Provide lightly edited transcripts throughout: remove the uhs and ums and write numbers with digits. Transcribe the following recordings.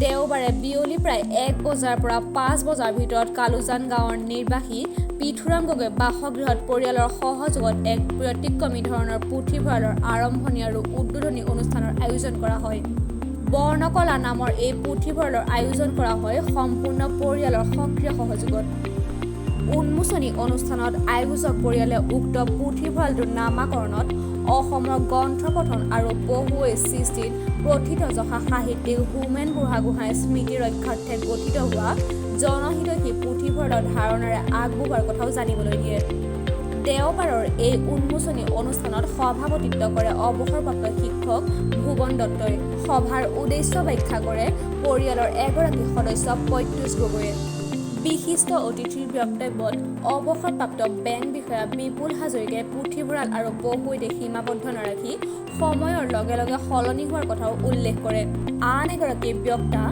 দেওবাৰে বিয়লি প্ৰায় ১ বজাৰ পৰা ৫ বজাৰ ভিতৰত কালুজান গাঁৱৰ নিৰ্বাসী পিঠুৰাম গগৈ বাসগৃহত পৰিয়ালৰ সহযোগত এক ব্যতিক্ৰমী ধৰণৰ পুথিভঁৰালৰ আৰম্ভণি আৰু উদ্বোধনী অনুষ্ঠানৰ আয়োজন কৰা হয়। বৰ্ণকলা নামৰ এই পুথিভঁৰালৰ আয়োজন কৰা হয় সম্পূৰ্ণ পৰিয়ালৰ সক্ৰিয় সহযোগত। উন্মোচনী অনুষ্ঠানত আয়োজক পৰিয়ালে উক্ত পুথিভঁৰালটোৰ নামাকৰণত অসমৰ গ্ৰন্থ পঠন আৰু পঢ়ুৱৈ সৃষ্টিত প্ৰথিতযশা সাহিত্যিক হোমেন বুঢ়াগোহাঁইৰ স্মৃতি ৰক্ষাৰ্থে গঠিত হোৱা জনহিতৈষী পুথিভঁৰালৰ ধাৰণাৰে আগবঢ়োৱাৰ কথাও জানিবলৈ দিয়ে। দেওবাৰৰ এই উন্মোচনী অনুষ্ঠানত সভাপতিত্ব কৰে অৱসৰপ্ৰাপ্ত শিক্ষক ভুৱন দত্তই। সভাৰ উদ্দেশ্য ব্যাখ্যা কৰে পৰিয়ালৰ এগৰাকী সদস্য প্ৰত্যুষ গগৈয়ে। বিশিষ্ট অতিথিৰ বক্তব্যত অৱসৰপ্ৰাপ্ত বেংক বিষয়া বিপুল হাজৰিকাই পুথিভঁৰাল আৰু পঢ়ুৱৈতে সীমাবদ্ধ নাৰাখি সময়ৰ লগে লগে সলনি হোৱাৰ কথাও উল্লেখ কৰে। আন এগৰাকী বক্তা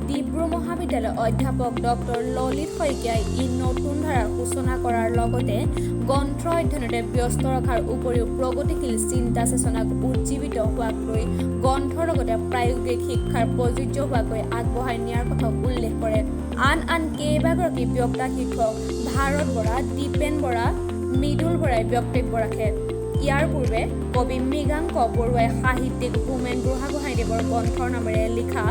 ডিব্ৰু মহাবিদ্যালয়ৰ অধ্যাপক ডক্টৰ ললিত শইকীয়াই ই নতুন ধাৰাৰ সূচনা কৰাৰ লগতে গ্ৰন্থ অধ্যয়নতে ব্যস্ত ৰখাৰ উপৰিও প্ৰগতিশীল চিন্তা চেতনাক উজ্জীৱিত হোৱাক লৈ গ্ৰন্থৰ লগতে প্ৰায়োগিক শিক্ষাৰ প্ৰযোজ্য হোৱাকৈ আগবঢ়াই নিয়াৰ কথাও উল্লেখ কৰে। আন কেইবাগৰাকী বক্তা শিক্ষক ভাৰত বৰা, দীপেন বৰা, মৃদুল বৰাই বক্তব্য ৰাখে। ইয়াৰ পূৰ্বে কবি মৃগাংক বৰুৱাই সাহিত্যিক হোমেন বুঢ়াগোহাঁইদেৱৰ গ্ৰন্থৰ নামেৰে লিখা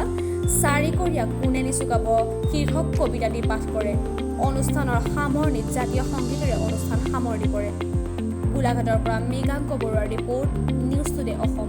চাৰিকৰীয়া কোনে নিচুকাব শীৰ্ষক কবিতাটি পাঠ কৰে। অনুষ্ঠানৰ সামৰণিত জাতীয় সংগীতেৰে অনুষ্ঠান সামৰণি পৰে। গোলাঘাটৰ পৰা মৃগাংক বৰুৱাৰ ৰিপৰ্ট, নিউজ টুডে অসম।